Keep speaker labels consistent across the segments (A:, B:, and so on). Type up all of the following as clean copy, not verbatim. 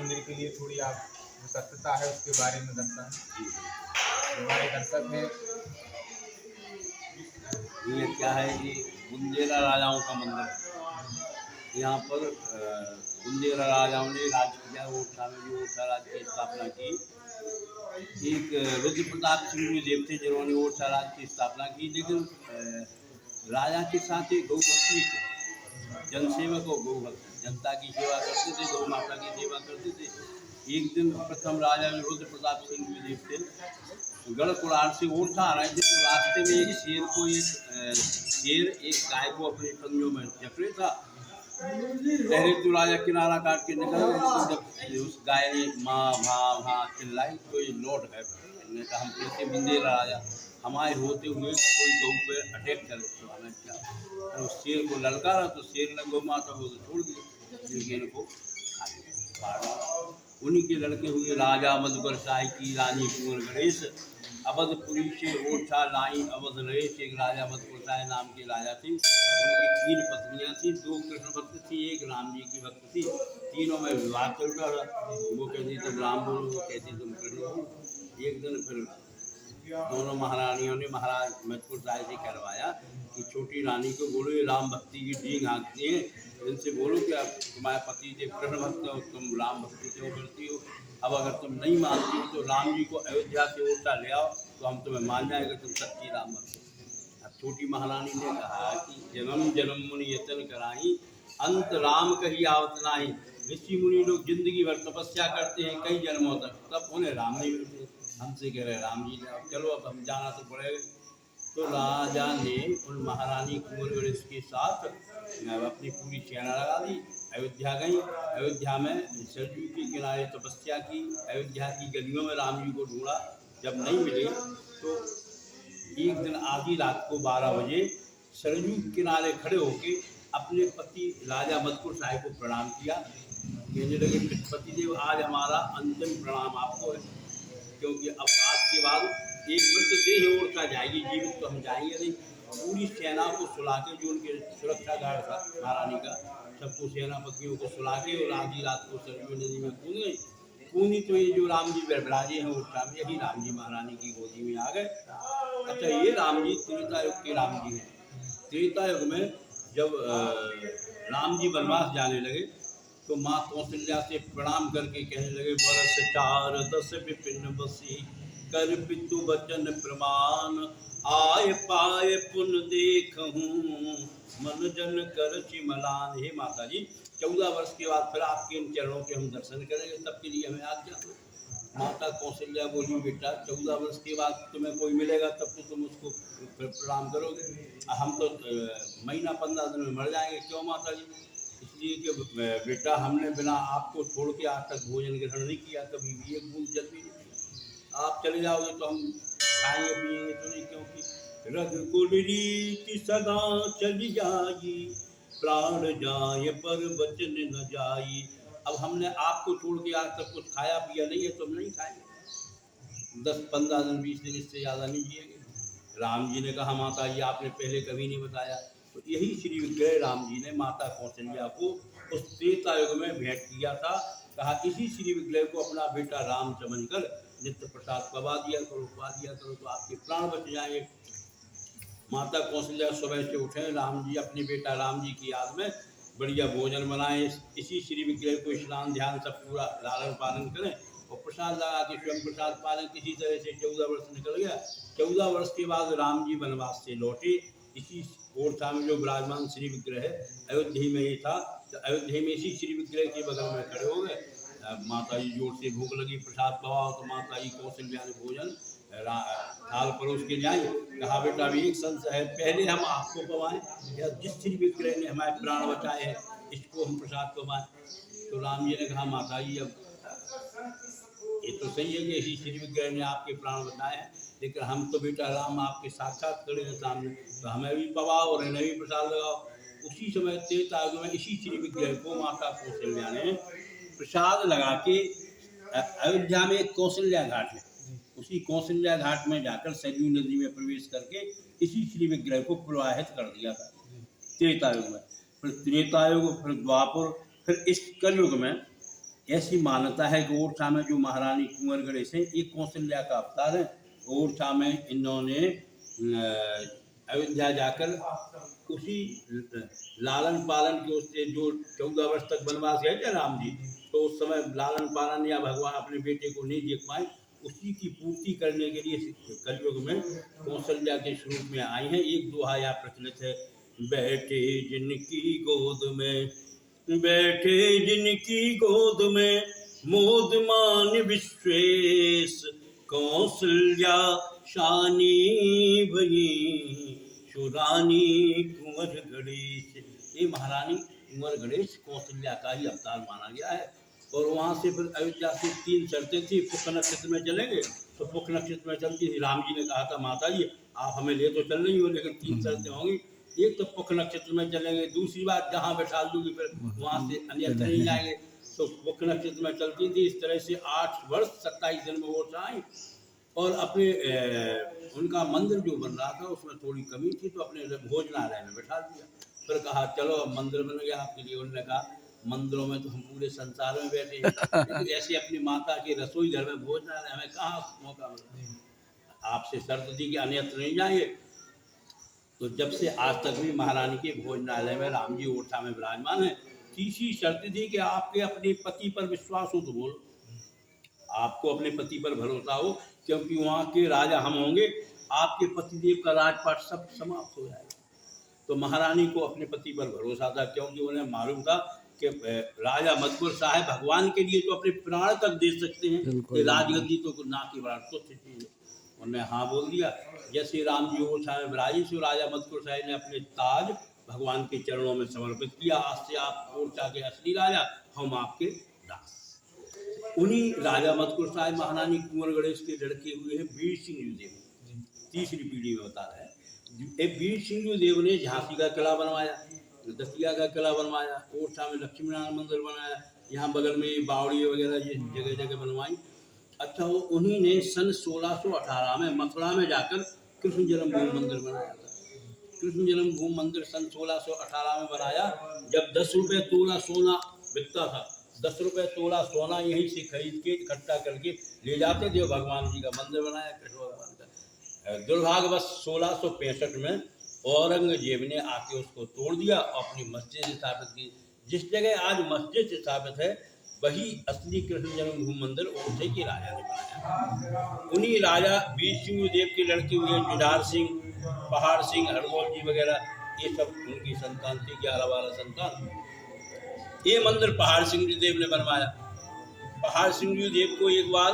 A: मंदिर के लिए थोड़ी आप जो सत्यता है उसके बारे में दर्शाएं। जो हमारे दर्शक हैं।
B: ये क्या है, ये बुंदेला राजाओं का मंदिर है। यहाँ पर बुंदेला राजाओं ने राज्य किया। ओरछा में जो ओरछा राज्य की स्थापना की, एक रुद्र प्रताप सिंह देव थे जिन्होंने ओरछा राज्य की स्थापना की। लेकिन राजा के साथ एक गौ भक्त भी थे, जनसेवक और गौ भक्त, जनता की सेवा करते थे, गौ माता की सेवा करते थे। एक दिन प्रथम राजा रुद्र प्रताप सिंह देव थे गढ़ कुड़ार से ओरछा आ रहे थे, तो रास्ते में एक शेर एक गाय को अपने पंजों में जकड़े था। पहले तो राजा किनारा काट के निकल गए, तो जब उस गाय ने माँ भा चिल्लाई तो ये लौट गए। मैंने कहा हम कैसे बुंदेला राजा, हमारे होते हुए कोई गौ पे अटैक करे तो हमें क्या। और उस शेर को ललकारा तो शेर ने गौ माता को तो छोड़ दिया, लेकिन को खा लिया। उन्हीं के लड़के हुए राजा मधुकरसाई की रानी कुंवर गणेश, अवधपुरी से ओरछा लाई अवध नरेश। एक राजा मधुकरसाई नाम के राजा थे, उनकी 3 पत्नियां थी, 2 कृष्ण भक्त थी, एक राम जी की भक्त थी। तीनों में विवाह चल रहा था। वो कहती तुम राम बोलो, वो कहती तुम कृष्ण बोलो। एक दिन फिर दोनों महारानियों ने महाराज मधुकरसाई से करवाया कि छोटी रानी को बोलो ये राम भक्ति की डींग हाँकती है, इनसे बोलो कि अब तुम्हारे पति देव कृष्ण भक्त हो, तुम राम भक्ति क्यों करती हो। अब अगर तुम नहीं मानती हो तो राम जी को अयोध्या से ओरछा ले आओ, तो हम तुम्हें मान जाएंगे तुम सच्ची राम भक्त हो। अब छोटी महारानी ने कहा कि जन्म जन्म मुनि यतन कराई, अंत राम कही आवत नाही। ऋषि मुनि लोग जिंदगी भर तपस्या करते हैं कई जन्मों तक, तब उन्हें राम नहीं मिलते। हमसे कह रहे राम जी ने, चलो अब हम जाना तो पड़ेगा। तो राजा ने उन महारानी कुंवर गणेश के साथ अपनी पूरी सेना लगा दी, अयोध्या गई। अयोध्या में सरयू के किनारे तपस्या की, अयोध्या की गलियों में राम जी को ढूंढा, जब नहीं मिले तो एक दिन आधी रात को 12 बजे सरयू के किनारे खड़े होके अपने पति राजा मधुकरसाई को प्रणाम किया। कहने लगे पतिदेव आज हमारा अंतिम प्रणाम आपको है, क्योंकि अब आज के बाद एक मृतदेह ओरछा जाएगी, जीवित तो हम जाएंगे नहीं। पूरी सेना को सुला के, जो उनके सुरक्षा गार्ड था महारानी का, सबको सेनापतियों को सुला के और आधी रात को सरयू नदी में कूद गई। कूदी तो ये जो राम जी विराजे हैं ओरछा में, यही राम जी महारानी की गोदी में आ गए। अच्छा, ये राम जी त्रेता युग के राम जी हैं। त्रेता युग में जब राम जी वनवास जाने लगे तो माँ कौशल्या से प्रणाम करके कहने लगे, बरस 4 10 विपिन बसी, कर पितु बचन प्रमाण, आय पाए पुन देखहूँ, मन जन कर चिमलान। हे माता जी, 14 वर्ष के बाद फिर आपके इन चरणों के हम दर्शन करेंगे, तब के लिए हमें आज्ञा दो। माता कौशल्या बोली, बेटा 14 वर्ष के बाद तुम्हें कोई मिलेगा तब तो तुम उसको फिर प्रणाम करोगे, हम तो महीना 15 दिन में मर जाएंगे। क्यों माता जी? इसलिए कि बेटा हमने बिना आपको छोड़ के आज तक भोजन ग्रहण नहीं किया, कभी भी एक बूंद जल भी नहीं किया। आप चले जाओगे तो हम खाएंगे पिएंगे तो नहीं, क्योंकि रघुकुल रीति सदा चली जाई, प्राण जाए पर वचन न जाई। अब हमने आपको छोड़ के आज तक कुछ खाया पिया नहीं है, तो हम नहीं खाएंगे। 10 15 दिन 20 दिन इससे ज़्यादा नहीं जिएंगे। राम जी ने कहा, माता जी आपने पहले कभी नहीं बताया। तो यही श्री विग्रह राम जी ने माता कौशल्या को उस त्रेता युग में भेंट किया था। कहा इसी श्री विग्रह को अपना बेटा राम समझकर नित्य प्रसाद पवा दिया करो तो आपके प्राण बच जाएंगे। माता कौशल्या सुबह से उठे, राम जी अपने बेटा राम जी की याद में बढ़िया भोजन बनाए, इसी श्री विग्रह को स्नान ध्यान सब पूरा लालन पालन करें और प्रसाद लगा के स्वयं प्रसाद पालन। किसी तरह से 14 वर्ष निकल गया। 14 वर्ष के बाद राम जी वनवास से लौटे। इसी ओरछा में जो विराजमान श्री विग्रह है अयोध्या में ही था, तो अयोध्या में इसी श्री विग्रह के बगल में खड़े हो गए। माता जी जोर से भूख लगी, प्रसाद पवाओ, तो माता जी कौशल्या ने भोजन थाल परोस के जाए। कहा बेटा अभी एक संशय है, पहले हम आपको पवाएं या जिस श्री विग्रह ने हमारे प्राण बचाए हैं इसको हम प्रसाद पवाएं। तो राम जी ने कहा, माता जी अब ये तो सही है कि इसी श्री विग्रह ने आपके प्राण बचाए हैं, लेकिन हम तो बेटा राम आपके साक्षात खड़े हैं सामने, तो हमें भी पवाओ और इन्हें भी प्रसाद लगाओ। उसी समय त्रेता युग में इसी श्री विग्रह को माता कौशल्या ने प्रसाद लगा के, अयोध्या में एक कौशल्या घाट है, उसी कौशल्या घाट में जाकर सरयू नदी में प्रवेश करके इसी श्री विग्रह को प्रवाहित कर दिया था त्रेता युग में। फिर त्रेता युग, फिर द्वापर, फिर इस कलयुग में ऐसी मान्यता है कि ओरछा में जो महारानी कुंवर गणेश है ये कौशल्या का अवतार है। ओरछा में इन्होंने अयोध्या जाकर उसी लालन पालन के उससे जो 14 वर्ष तक वनवास गए थे राम जी, तो उस समय लालन पालन या भगवान अपने बेटे को नहीं देख पाए, उसी की पूर्ति करने के लिए कलयुग में कौशल्या के स्वरूप में आई हैं। एक दोहा यहाँ प्रचलित है, बैठे जिनकी गोद में, बैठे जिनकी गोद में, मोदमान विश्वेश, कौशल्या शानी भई, सुरानी कुंवर गणेश। ये महारानी कुंवर गणेश कौशल्या का ही अवतार माना गया है। और वहाँ से फिर अयोध्या से 3 शर्तें थी। पुष्य नक्षत्र में चलेंगे, तो पुष्य नक्षत्र में चलती थी। राम जी ने कहा था माता जी आप हमें ले तो चल रही हो, लेकिन 3 शर्तें होंगी। एक तो पुष्य नक्षत्र में चलेंगे, दूसरी बात जहाँ बैठा दूंगी फिर वहाँ से अन्यत्र नहीं जाएंगे। तो पुष्य नक्षत्र में चलती थी। इस तरह से 8 वर्ष 27 दिन में वो आई। और अपने उनका मंदिर जो बन रहा था उसमें थोड़ी कमी थी, तो अपने भोजनालय में बैठा दिया। फिर कहा चलो अब मंदिर बन गया आपके लिए। उन्होंने कहा मंदिरों में तो हम पूरे संसार में बैठे हैं, लेकिन ऐसे अपनी माता के रसोई घर में भोजनालय हमें कहाँ मौका मिला। आपसे शर्त दी कि अन्यत्र नहीं जाएंगे। तो जब से आज तक भी महारानी के भोजनालय में राम जी ओरछा में विराजमान है। तीसरी शर्त दी कि आपके अपने पति पर विश्वास हो तो बोलो, आपको अपने पति पर भरोसा हो, क्योंकि वहाँ के राजा हम होंगे, आपके पतिदेव का राजपाट सब समाप्त हो जाएगा। तो महारानी को अपने पति पर भरोसा था, क्योंकि उन्हें मालूम था कि राजा मजबूर साहब भगवान के लिए तो अपने प्राण तक दे सकते हैं, कि राजगद्दी तो ना की बड़ा तुच्छ चीज है। उन्होंने हाँ बोल दिया। जैसे राम जी ओरछा में विराजे से राजा मजबूर साहब ने अपने ताज भगवान के चरणों में समर्पित किया। आज से आप ओरछा के असली राजा, हम आपके दास। उन्हीं राजा मजकूर साहब महारानी कुंवर गणेश के लड़के हुए हैं वीर सिंह देव, तीसरी पीढ़ी में बता रहे हैं। वीर सिंह देव ने झांसी का किला बनवाया, दतिया का किला बनवाया, ओरछा में लक्ष्मी नारायण मंदिर बनाया, यहाँ बगल में बावड़ी वगैरह ये जगह जगह बनवाई। अच्छा, वो उन्हीं ने सन 1618 में मथुरा में जाकर कृष्ण जन्मभूमि मंदिर बनाया था। कृष्ण जन्मभूमि मंदिर सन 1618 में बनाया, जब 10 रुपये तोला सोना बिकता था। 10 रुपये तोला सोना यहीं से खरीद के इकट्ठा करके ले जाते थे, भगवान जी का मंदिर बनाया कृष्ण भगवान का। दुर्भाग्यवश 1665 में औरंगजेब ने आके उसको तोड़ दिया और अपनी मस्जिद स्थापित की। जिस जगह आज मस्जिद स्थापित है वही असली कृष्ण जन्मभूमि मंदिर ओरछा के राजा ने बनाया। उन्हीं राजा वीर सिंह देव के लड़के हुए जुझार सिंह, पहाड़ सिंह, हरदौल जी वगैरह, ये सब उनकी संतान थी, 11-12 संतान। ये मंदिर पहाड़ सिंह देव ने बनवाया। पहाड़ सिंह देव को एक बार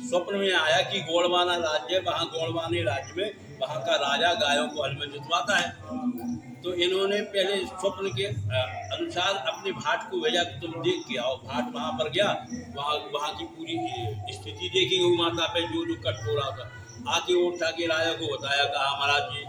B: स्वप्न में आया कि गोड़वाना राज्य है, वहाँ गोड़वाने राज्य में वहाँ का राजा गायों को हल में जुतवाता है। तो इन्होंने पहले स्वप्न के अनुसार अपने भाट को भेजा कि तुम देख के आओ। भाट वहाँ पर गया, वहाँ की पूरी स्थिति देखी गौ माता पे जो कष्ट हो रहा था। आके ओरछा के राजा को बताया, कहा महाराज जी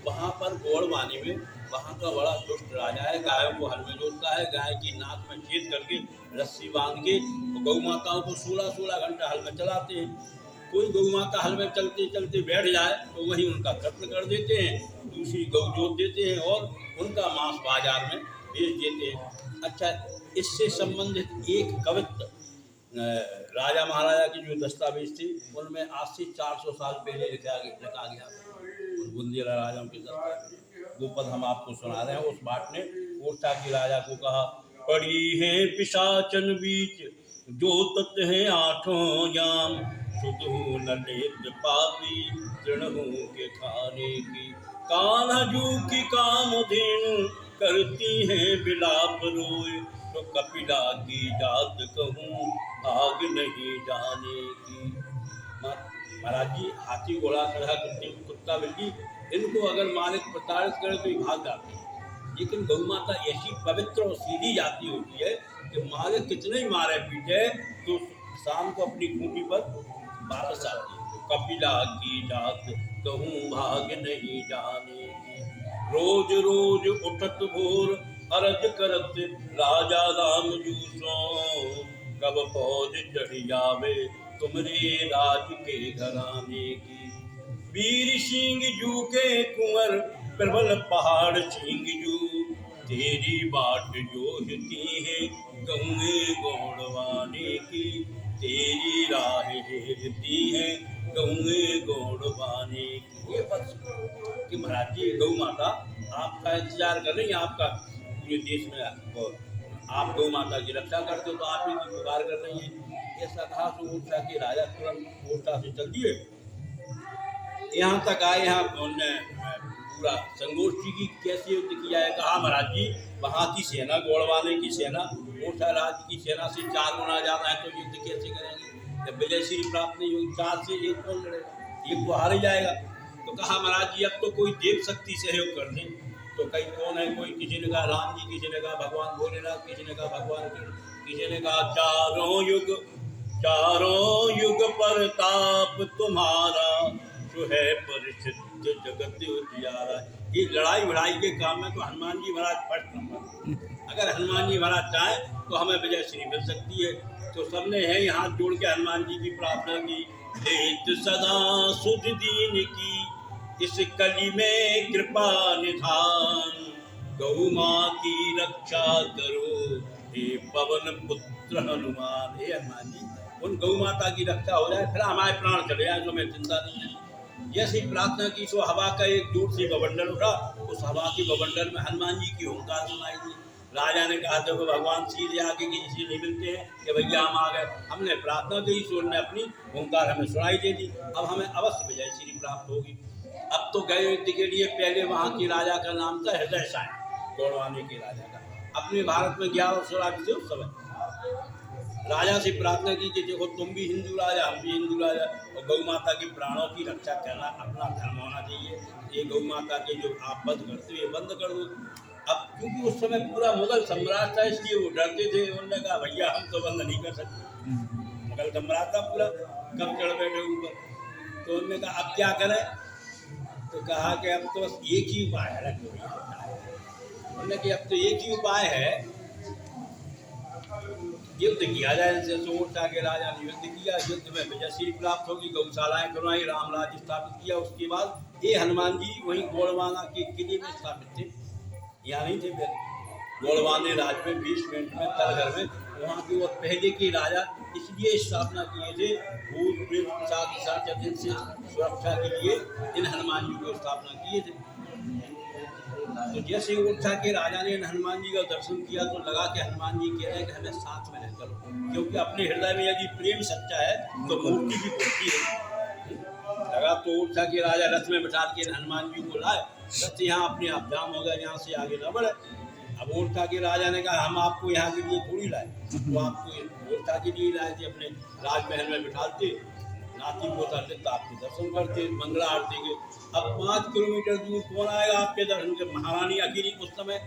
B: वहाँ पर गोड़वानी में वहाँ का बड़ा दुष्ट राजा है, गायों को हल में जोतता है, गाय की नाक में छेद करके रस्सी बांध के गौ माताओं को 16-16 घंटा हल में चलाते हैं। कोई गौ माता हल में चलते चलते बैठ जाए तो वही उनका कत्ल कर देते हैं, दूसरी गौ जोत देते हैं और उनका मांस बाजार में बेच देते हैं। अच्छा, इससे संबंधित एक कवित्व राजा महाराजा की जो दस्तावेज थे उनमें आज से 400 साल पहले लिखा गया बुंदेला राजाओं के दस्तावेज, वो पद हम आपको सुना रहे हैं। उस भाट ने ओरछा के राजा को कहा, पड़ी है पिशाचन बीच जो तत् है 8 जाम, शुद्ध न नेत्र पापी तृणहु के खाने की, कान्हा की कामधेनु करती है बिलाप रोए, तो कपिला की जात कहूँ भाग नहीं जाने की। महाराज जी हाथी घोड़ा खड़ा कुत्ता बिल्ली इनको अगर मालिक प्रताड़ित करे तो ये भाग जाते हैं, लेकिन गौ माता ऐसी पवित्र और सीधी जाती होती है कि मालिक कितने ही मारे पीटे तो शाम को अपनी खूंटी पर वापस आती है। तो कपिला की जात कहूँ भाग नहीं जाने की, रोज रोज उठत भोर अरज करत राजा राम जूसो, कब फौज चढ़ जावे तुमरे राज के घराने की, वीर सिंह जू के कुंवर प्रबल पहाड़ सिंह जू, तेरी बाट जोहती है गौए गौड़वाने की, तेरी राह हेरती है गौए गौड़वाने की। ये बस कि महाराज जी गौ माता आपका इंतजार कर रही है, आपका पूरे देश में आप गौ माता की रक्षा करते हो तो आप ही की पुकार कर रही है। ऐसा कहा तो ओरछा के राजा तुरंत ओरछा से चल दिए, यहाँ तक आए। यहाँ उन्होंने पूरा संगोष्ठी की कैसे युद्ध किया है। कहा महाराज जी वहाँ की सेना गौड़वाने की सेना ओरछा राज्य की सेना से 4 गुना ज्यादा है, तो युद्ध कैसे करेंगे जब विजय श्री प्राप्त नहीं होगी। 4 से 1 कौन लड़ेगा, 1 तो हार ही जाएगा। तो कहा महाराज जी अब तो कोई देव शक्ति सहयोग कर दे। तो कई कौन है, कोई किसी ने कहा राम जी, किसी ने कहा भगवान भोलेनाथ, किसी ने कहा भगवान कृष्ण, किसी ने कहा चारों युग परताप तुम्हारा, जो है परिसिद्ध जगत उजियारा। ये लड़ाई भड़ाई के काम में तो हनुमान जी महाराज फर्स्ट नंबर। अगर हनुमान जी महाराज चाहे तो हमें विजय श्री मिल सकती है। तो सबने है हाथ जोड़ के हनुमान जी की प्रार्थना की। लेत सदा सुध दीन की इस कली में कृपा निधान, गौ माँ की रक्षा करो हे पवन पुत्र हनुमान। हे हनुमान जी उन गौ माता की रक्षा हो जाए, फिर हमारे प्राण चले जाए तो हमें चिंता नहीं है। जैसी प्रार्थना की सो हवा का एक दूर से बवंडर उठा, उस हवा के बवंडर में हनुमान जी की ओंकार सुनाई दी। राजा ने कहा देखो भगवान सीधे आके किसी से नहीं मिलते हैं कि भैया हम आ गए, हमने प्रार्थना की, ईश्वर ने अपनी ओंकार हमें सुनाई दे दी, अब हमें अवश्य विजय श्री प्राप्त होगी। अब तो गए युद्ध के लिए पहले वहाँ के राजा का नाम था हृदय साय, गौड़वाने के राजा का। अपने भारत में 11 स्वराज थे उस समय। राजा से प्रार्थना की कि देखो तुम भी हिंदू राजा, हम भी हिंदू राजा, और गौ माता के प्राणों की रक्षा करना अपना धर्म होना चाहिए। ये गौ माता के जो आप बंद करते हो ये बंद कर दो। अब क्योंकि उस समय पूरा मुगल सम्राट था इसलिए वो डरते थे। उन्होंने कहा भैया हम तो बंद नहीं कर सकते, मुगल सम्राट था पूरा, कब चढ़ बैठे ऊपर। तो उन्होंने कहा अब क्या करें, तो कहा कि अब तो बस एक ही उपाय है। उन्होंने कि अब तो एक ही उपाय है, युद्ध किया जाए इनसे। ओरछा के राजा ने युद्ध किया, युद्ध में विजय श्री प्राप्त होगी, गौशालाएं करवाई, राम राज्य स्थापित किया। उसके बाद ये हनुमान जी वहीं गौड़वाना के किले में स्थापित थे, यहाँ नहीं थे पहले। गौड़वाने राज में 20 मिनट में तलघर में वहाँ के वो पहले के राजा इसलिए स्थापना किए थे, भूत प्रेत पिशाच से सुरक्षा के लिए इन हनुमान जी को स्थापना किए थे। तो जैसे ओरछा के राजा ने हनुमान जी का दर्शन किया तो लगा कि हनुमान जी कह रहे हैं कि हमें साथ में रहकर, क्योंकि अपने हृदय में यदि प्रेम सच्चा है तो मूर्ति भी बोलती है। लगा तो ओरछा के राजा रथ में बैठा के हनुमान जी को लाए, रथ यहाँ अपने आप जाम हो गया, यहाँ से आगे न बढ़े। अब ओरछा के राजा ने कहा हम आपको यहाँ के लिए थोड़ी लाए, तो आपको ओरछा के लिए लाए थे, अपने राजमहल में बिठाते, नाती पोता देता, आपके दर्शन करते, मंगला आरती के। अब 5 किलोमीटर दूर कौन आएगा आपके दर्शन के। महारानी अकेली, उस समय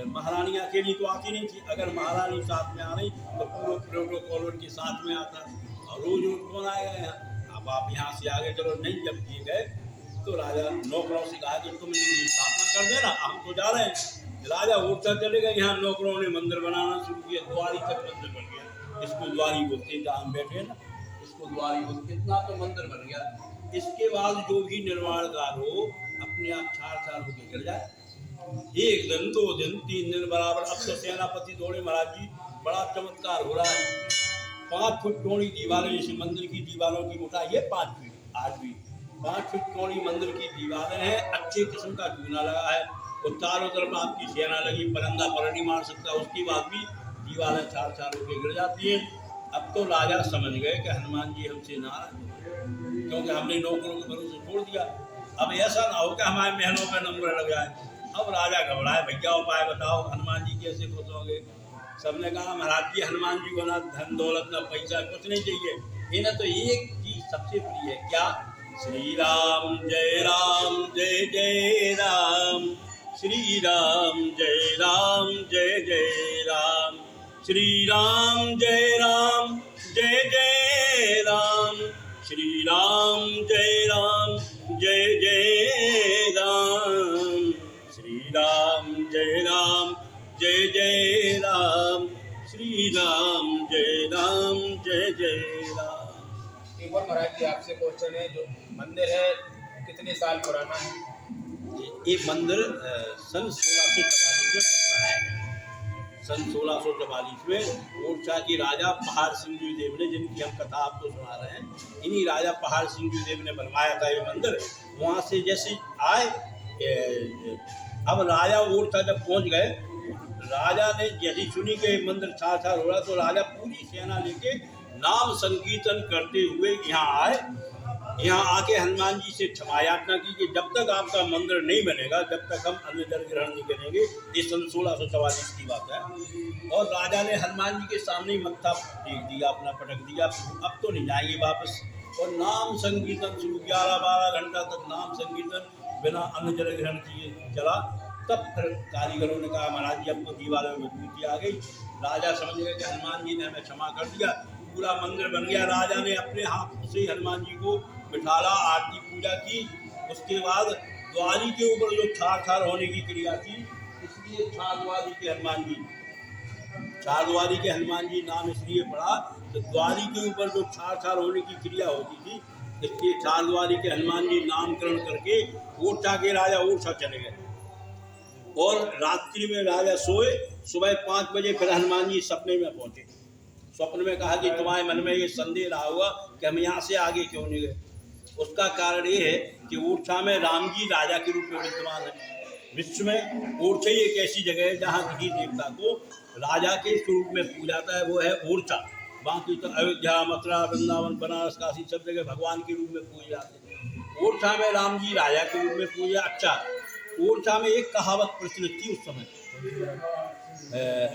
B: महारानी अकेली तो आती नहीं थी, अगर महारानी साथ में आ रही तो पूरा प्रोटोकॉल उनके साथ में आता, और रोज रोज कौन आएगा यहाँ। अब आप यहाँ से आगे चलो नहीं, जब किए गए तो राजा नौकरों से कहा कि तुम इनकी स्थापना कर देना, हम तो जा रहे हैं। राजा ओरछा चले गए, यहाँ नौकरों ने मंदिर बनाना शुरू किया, द्वारी तक मंदिर बन गया। इसको द्वारी बोलते, जहाँ हम बैठे ना इसको द्वारी बोलते, इतना तो मंदिर बन गया। इसके बाद जो भी निर्माण कार्य हो अपने आप 4 साल होके चल जाए, 1 दिन 2 दिन 3 दिन बराबर। अब तो सेनापति दौड़े महाराज जी, बड़ा चमत्कार हो रहा है। 5 फुट चौड़ी दीवारें, जैसे मंदिर की दीवारों की मोटाई है 5 फीट, आज भी 5 फुट चौड़ी मंदिर की दीवारें हैं, अच्छे किस्म का चूना लगा है, और चारों तरफ आपकी सेना लगी, परंदा पर नहीं मार सकता। उसके बाद भी दीवारें 4 साल होके गिर जाती हैं। अब तो राजा समझ गए कि हनुमान जी हमसे नाराज हैं, क्योंकि हमने नौकरों के भरोसे छोड़ दिया। अब ऐसा ना हो कि हमारे महलों पर नंबर लग जाए। अब राजा घबराए, भैया उपाय बताओ, हनुमान जी कैसे खुश होंगे। सबने कहा महाराज जी हनुमान जी को ना धन दौलत ना पैसा कुछ नहीं चाहिए, इन्हें तो एक चीज सबसे प्रिय है, क्या? श्री राम जय जय राम, श्री राम जय जय राम, श्री राम जय जय राम, श्री राम जय जय राम, श्री राम जय जय राम, श्री राम जय जय राम।
A: एक और महाराज जी आपसे क्वेश्चन है, जो मंदिर है कितने साल पुराना है?
B: ये मंदिर सन 1644 में बनाया गया। सन 1644 में ओरछा के राजा पहाड़ सिंह जी देव ने, जिनकी हम कथा आपको सुना रहे हैं, इन्हीं राजा पहाड़ सिंह जी देव ने बनवाया था ये मंदिर। वहाँ से जैसे आए, अब राजा ओरछा जब पहुँच गए, राजा ने जैसी सुनी कि मंदिर छार छार हो रहा, तो राजा पूरी सेना लेके नाम संकीर्तन करते हुए यहाँ आए। यहाँ आके हनुमान जी से क्षमा याचना की कि जब तक आपका मंदिर नहीं बनेगा, जब तक हम अन्न जल ग्रहण नहीं करेंगे। ये सन 1644 की बात है। और राजा ने हनुमान जी के सामने ही मत्था टेक दिया, अपना पटक दिया, अब तो नहीं जाएंगे वापस। और नाम संकीर्तन शुरू, 11-12 घंटा तक नाम संकीर्तन बिना अन्न जल ग्रहण किए चला। तब फिर कारीगरों ने कहा, महाराज जी अब तो दीवारों में मजबूती आ गई। राजा समझ गए कि हनुमान जी ने हमें क्षमा कर दिया, पूरा मंदिर बन गया। राजा ने अपने हाथ से हनुमान जी को बिठाला, आरती पूजा की। उसके बाद द्वारी के ऊपर जो छार छार होने की क्रिया थी, इसलिए छारद्वारी के हनुमान जी, छारद्वारी के हनुमान जी नाम इसलिए पड़ा तो द्वारी के ऊपर जो छार छार होने की क्रिया होती थी, इसलिए छारद्वारी के हनुमान जी नामकरण करके ओरछा के राजा ओरछा चले गए। और रात्रि में राजा सोए, सुबह 5 बजे फिर हनुमान जी सपने में पहुंचे। स्वप्न में कहा कि तुम्हारे मन में ये संदेह रहा होगा कि हम यहाँ से आगे क्यों नहीं गए। उसका कारण ये है कि ओरछा में राम जी राजा के रूप में विद्यमान है। विश्व में ओरछा ही एक ऐसी जगह है जहाँ किसी देवता को राजा के स्वरूप में पूजा जाता है, वो है ओरछा। बाकी तो अयोध्या, मथुरा, वृंदावन, बनारस, काशी सब जगह भगवान के रूप में पूजे जाते हैं। ओरछा में राम जी राजा के रूप में पूजा। अच्छा, ओरछा में एक कहावत प्रचलित थी उस समय,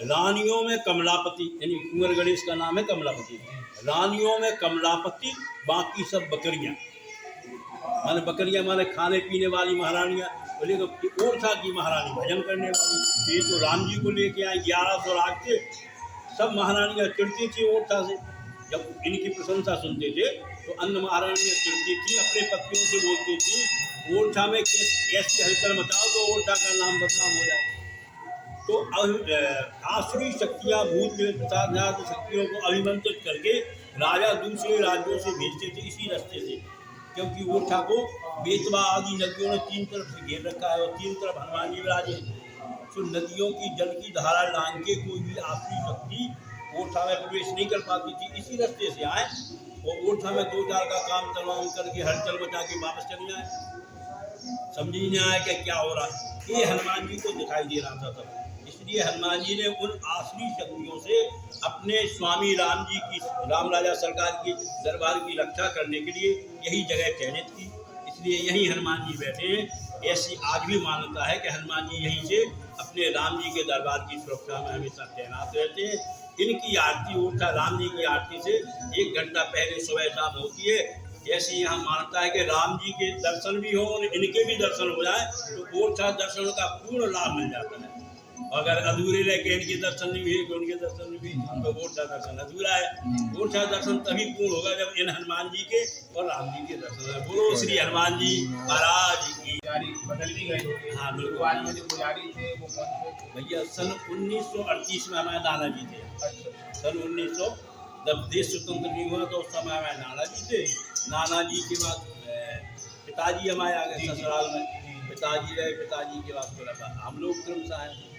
B: रानियों में कमलापति, यानी कुंवर गणेश का नाम है कमलापति, रानियों में कमलापति, बाकी सब बकरियां। माने बकरियां माने खाने पीने वाली महारानियां, बोले तो ओरछा की महारानी भजन करने वाली। ये तो राम जी को लेके आए 1100 राज से, सब महारानियां चिढ़ती थी ओरछा से। जब इनकी प्रशंसा सुनते थे तो अन्य महारानियां चिढ़ती थी, अपने पत्नियों से बोलती थी ओरछा में कैसे हलचल मचाओ तो ओरछा का नाम बदनाम हो जाए। तो आसुरी शक्तियाँ, भूत प्रेत शक्तियों को अभिमंत्रित करके राजा दूसरे राज्यों से भेजते थे इसी रास्ते से, क्योंकि ओरछा को बेतवा आदि नदियों ने 3 तरफ से घेर रखा है और 3 तरफ हनुमान जी विराजे। तो नदियों की जल की धारा लांग के कोई भी आसुरी शक्ति ओरछा में प्रवेश नहीं कर पाती थी। इसी रास्ते से आए और ओरछा में 2-4 का काम तमाम करके हलचल बचा के वापस चले जाए। समझ नहीं आया कि क्या हो रहा है। ये हनुमान जी को दिखाई दे रहा था तब, इसलिए हनुमान जी ने उन आसुरी शक्तियों से अपने स्वामी राम जी की, राम राजा सरकार की दरबार की रक्षा करने के लिए यही जगह चयनित की, इसलिए यहीं हनुमान जी बैठे हैं। ऐसी आज भी मान्यता है कि हनुमान जी यहीं से अपने राम जी के दरबार की सुरक्षा में हमेशा तैनात रहते हैं। इनकी आरती ओरछा राम जी की आरती से 1 घंटा पहले सुबह शाम होती है। ऐसी यहाँ मानता है कि राम जी के दर्शन भी हों और इनके भी दर्शन हो जाए तो ओरछा दर्शन का पूर्ण लाभ मिल जाता है। अगर अधूरे रह के इनके दर्शन नहीं हुए कि उनके दर्शन नहीं हुए तो ओरछा दर्शन अधूरा है। ओरछा दर्शन तभी पूर्ण होगा जब इन हनुमान जी के और राम जी के दर्शन। बोलो श्री हनुमान जी महाराज की।
A: पुजारी बदल भी गए होंगे।
B: हाँ बिल्कुल।
A: शुरुआत में जो पुजारी थे वो कौन थे?
B: भैया सन 1938 में हमारे नाना जी थे।
A: अच्छा।
B: सन 1900 जब देश स्वतंत्र नहीं हुआ तो उस समय हमारे नाना जी थे। नाना जी के बाद पिताजी हमारे आ गए ससुराल में। पिताजी रहे, पिताजी के बाद थोड़ा हम लोग क्रमशः हैं।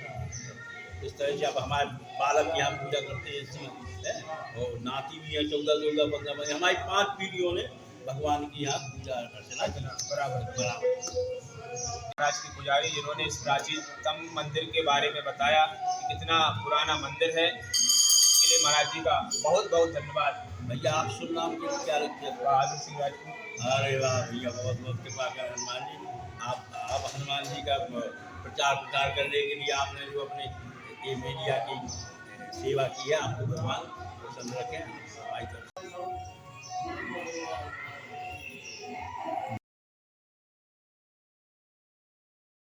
B: इस तरह से अब हमारे बालक यहाँ पूजा करते हैं इसमें, और नाती भी है 14, 15 हमारी 5 पीढ़ियों ने भगवान की यहाँ पूजा अर्चना की।
A: बराबर। महाराज के पुजारी जिन्होंने इस प्राचीनतम मंदिर के बारे में बताया कि कितना पुराना मंदिर है, इसके लिए महाराज जी का बहुत बहुत धन्यवाद।
B: भैया आप शुभ नाम के क्या रखते हैं?
A: बहादुर सिंह राजपूत।
B: अरे वाह भैया, बहुत बहुत कृपा कर हनुमान जी। आप हनुमान जी का प्रचार करने के लिए आपने जो अपने ये मीडिया की सेवा की है, आपको भगवान प्रसन्न रखें।